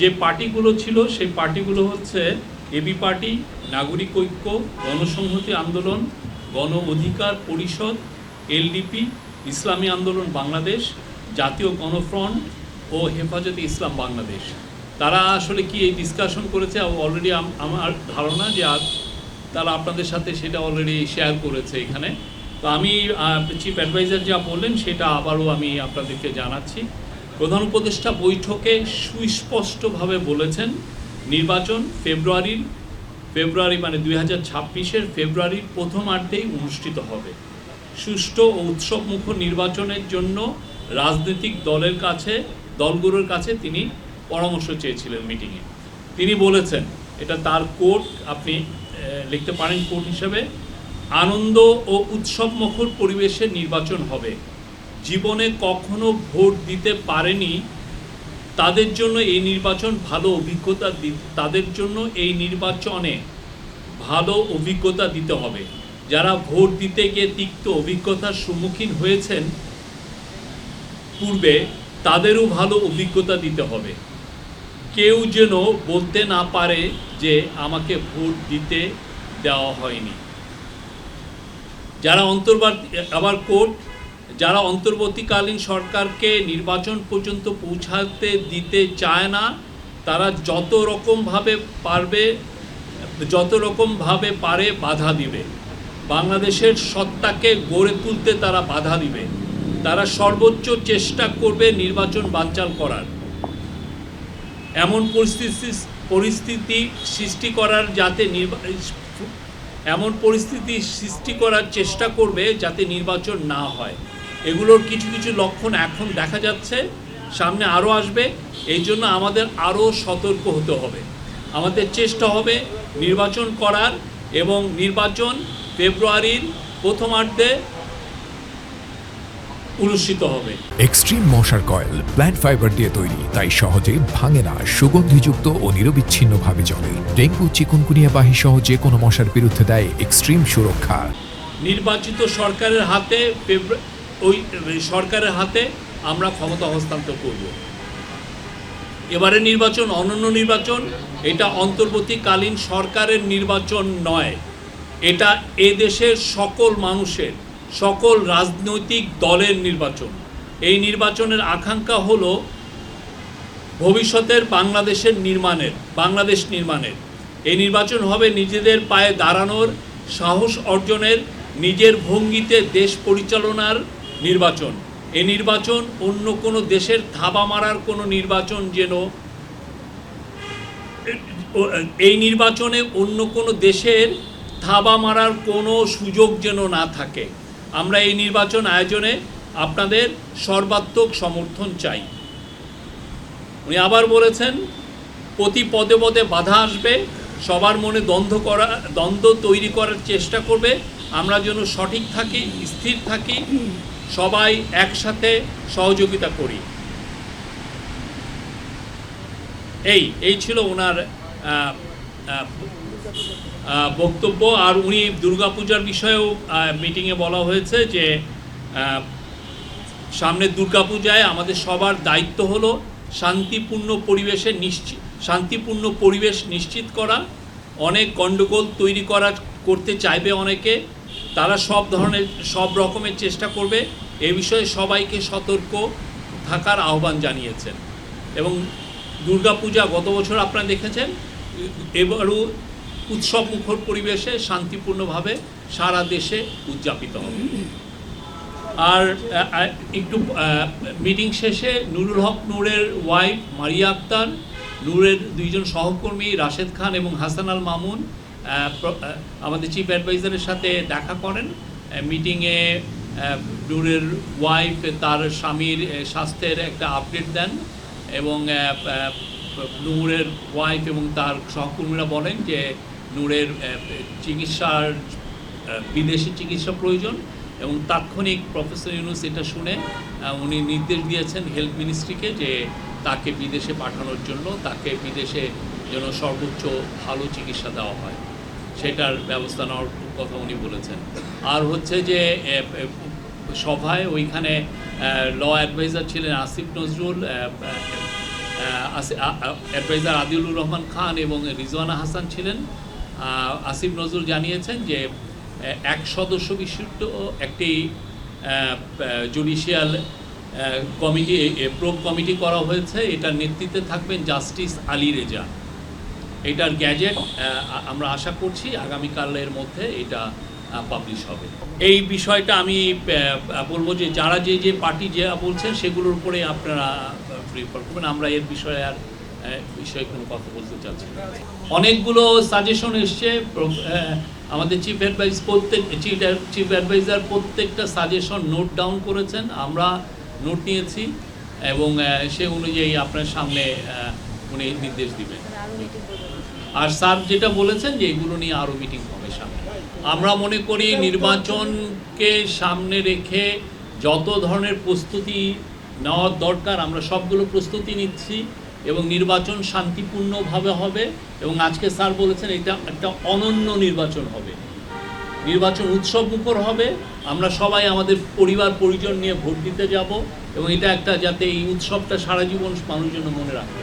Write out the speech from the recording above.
যে পার্টিগুলো ছিল সেই পার্টিগুলো হচ্ছে এবি পার্টি, নাগরিক ঐক্য, গণসংহতি আন্দোলন, গণ অধিকার পরিষদ, এলডিপি, ইসলামী আন্দোলন বাংলাদেশ, জাতীয় গণফ্রন্ট ও হেফাজতে ইসলাম বাংলাদেশ। তারা আসলে কি এই ডিসকাশন করেছে অলরেডি আমার ধারণা যে তারা আপনাদের সাথে সেটা অলরেডি শেয়ার করেছে এখানে। তো আমি চিফ অ্যাডভাইজার যা বললেন সেটা আবারও আমি আপনাদেরকে জানাচ্ছি। প্রধান উপদেষ্টা বৈঠকে সুস্পষ্টভাবে বলেছেন নির্বাচন ফেব্রুয়ারি মানে 2026-এর ফেব্রুয়ারির প্রথমার্ধেই অনুষ্ঠিত হবে। সুষ্ঠু ও উৎসবমুখর নির্বাচনের জন্য রাজনৈতিক দলগুলোর কাছে তিনি পরামর্শ চেয়েছিলেন মিটিংয়ে। তিনি বলেছেন, এটা তার কোট, আপনি লিখতে পারেন কোট হিসেবে, আনন্দ ও উৎসবমুখর পরিবেশে নির্বাচন হবে। জীবনে কখনো ভোট দিতে পারেনি তাদের জন্য এই নির্বাচন ভালো অভিজ্ঞতা দিতে হবে। যারা ভোট দিতে গিয়ে তিক্ত অভিজ্ঞতার সম্মুখীন হয়েছেন পূর্বে, তাদেরও ভালো অভিজ্ঞতা দিতে হবে। কেউ যেন বলতে না পারে যে আমাকে ভোট দিতে দেওয়া হয়নি। যারা অন্তর্বর্তীকালীন সরকারকে নির্বাচন পর্যন্ত পৌঁছাতে দিতে চায় না, তারা যত রকমভাবে পারে বাধা দিবে। বাংলাদেশের সত্তাকে গড়ে তুলতে তারা বাধা দিবে। তারা সর্বোচ্চ চেষ্টা করবে নির্বাচন বানচাল করার। এমন পরিস্থিতি সৃষ্টি করার চেষ্টা করবে যাতে নির্বাচন না হয়। এগুলোর কিছু কিছু লক্ষণ এখন দেখা যাচ্ছে, সামনে আরও আসবে। এই জন্য আমাদের আরও সতর্ক হতে হবে। আমাদের চেষ্টা হবে নির্বাচন করার, এবং নির্বাচন ফেব্রুয়ারির প্রথমার্ধে অনুষ্ঠিত হবে। এক্সট্রিম মশার কয়েল প্ল্যান্ট ফাইবার দিয়ে তৈরি, তাই সহজে ভাঙে না, সুগন্ধিযুক্ত ও নিরবিচ্ছিন্নভাবে জ্বলে। ডেঙ্গু, চিকুনগুনিয়া বাহি সহ যে কোনো মশার বিরুদ্ধে দেয় এক্সট্রিম সুরক্ষা। নির্বাচিত সরকারের হাতে আমরা ক্ষমতা হস্তান্তর করব। এবারে নির্বাচন অনন্য নির্বাচন, এটা অন্তর্বর্তীকালীন সরকারের নির্বাচন নয়। এটা এদেশের সকল মানুষের, সকল রাজনৈতিক দলের নির্বাচন। এই নির্বাচনের আকাঙ্ক্ষা হলো ভবিষ্যতের বাংলাদেশ নির্মাণের। এই নির্বাচন হবে নিজেদের পায়ে দাঁড়ানোর, সাহস অর্জনের, নিজের ভঙ্গিতে দেশ পরিচালনার নির্বাচন। এই নির্বাচন অন্য কোনো দেশের থাবা মারার কোনো নির্বাচন এই নির্বাচনে অন্য কোনো দেশের থাবা মারার কোনো সুযোগ যেন না থাকে। আমরা এই নির্বাচন আয়োজনে আপনাদের সর্বাত্মক সমর্থন চাই। উনি আবার বলেছেন, প্রতি পদে পদে বাধা আসবে, সবার মনে দ্বন্দ্ব তৈরি করার চেষ্টা করবে। আমরা যেন সঠিক থাকি, স্থির থাকি, সবাই একসাথে সহযোগিতা করি। এই ছিল ওনার বক্তব্য। আর উনি দুর্গাপূজার বিষয়েও মিটিংয়ে বলা হয়েছে যে সামনে দুর্গাপূজায় আমাদের সবার দায়িত্ব হলো শান্তিপূর্ণ পরিবেশ নিশ্চিত করা। অনেক গণ্ডগোল করতে চাইবে অনেকে, তারা সব রকমের চেষ্টা করবে। এ বিষয়ে সবাইকে সতর্ক থাকার আহ্বান জানিয়েছেন। এবং দুর্গাপূজা গত বছর আপনারা দেখেছেন, এবারও উৎসবমুখর পরিবেশে শান্তিপূর্ণভাবে সারা দেশে উদযাপিত হবে। আর একটু মিটিং শেষে নুরুল হক নূরের ওয়াইফ মারিয়া আক্তার, নূরের দুইজন সহকর্মী রাশেদ খান এবং হাসান আল মামুন আমাদের চিফ অ্যাডভাইজারের সাথে দেখা করেন। মিটিংয়ে নূরের ওয়াইফ তার স্বামীর স্বাস্থ্যের একটা আপডেট দেন, এবং নূরের ওয়াইফ এবং তার সহকর্মীরা বলেন যে নূরের বিদেশি চিকিৎসা প্রয়োজন, এবং তাৎক্ষণিক প্রফেসর ইউনূস এটা শুনে উনি নির্দেশ দিয়েছেন হেলথ মিনিস্ট্রিকে যে তাকে বিদেশে পাঠানোর জন্য, তাকে বিদেশে যেন সর্বোচ্চ ভালো চিকিৎসা দেওয়া হয়, সেটার ব্যবস্থা নেওয়ার কথা উনি বলেছেন। আর হচ্ছে যে সভায় ওইখানে ল অ্যাডভাইজার ছিলেন আসিফ নজরুল, অ্যাডভাইজার আদিলুর রহমান খান এবং রিজওয়ানা হাসান ছিলেন। আসিফ নজরুল জানিয়েছেন যে 1 সদস্য বিশিষ্ট একটি জুডিশিয়াল কমিটি, প্রোব কমিটি করা হয়েছে। এটার নেতৃত্বে থাকবেন জাস্টিস আলী রেজা। এটার গ্যাজেট আমরা আশা করছি আগামীকালের মধ্যে এটা পাবলিশ হবে। এই বিষয়টা আমি বলবো যে যারা যে পার্টি যা বলছেন সেগুলোর উপরে আপনারা প্রিফার করবেন। আমরা এর বিষয়ে কোনো কথা বলতে চাচ্ছি না। অনেকগুলো সাজেশন এসছে, আমাদের চিফ অ্যাডভাইজার প্রত্যেকটা সাজেশন নোট ডাউন করেছেন, আমরা নোট নিয়েছি এবং সে অনুযায়ী আপনার সামনে উনি নির্দেশ দিবেন। আর স্যার যেটা বলেছেন যে এগুলো নিয়ে আরও মিটিং হবে সামনে। আমরা মনে করি নির্বাচনকে সামনে রেখে যত ধরনের প্রস্তুতি নেওয়ার দরকার আমরা সবগুলো প্রস্তুতি নিচ্ছি এবং নির্বাচন শান্তিপূর্ণভাবে হবে। এবং আজকে স্যার বলেছেন এটা একটা অনন্য নির্বাচন হবে, নির্বাচন উৎসব মুখর হবে। আমরা সবাই আমাদের পরিবার পরিজন নিয়ে ভোট দিতে যাব এবং এটা একটা যাতে এই উৎসবটা সারা জীবন মানুষ জন্য মনে রাখে।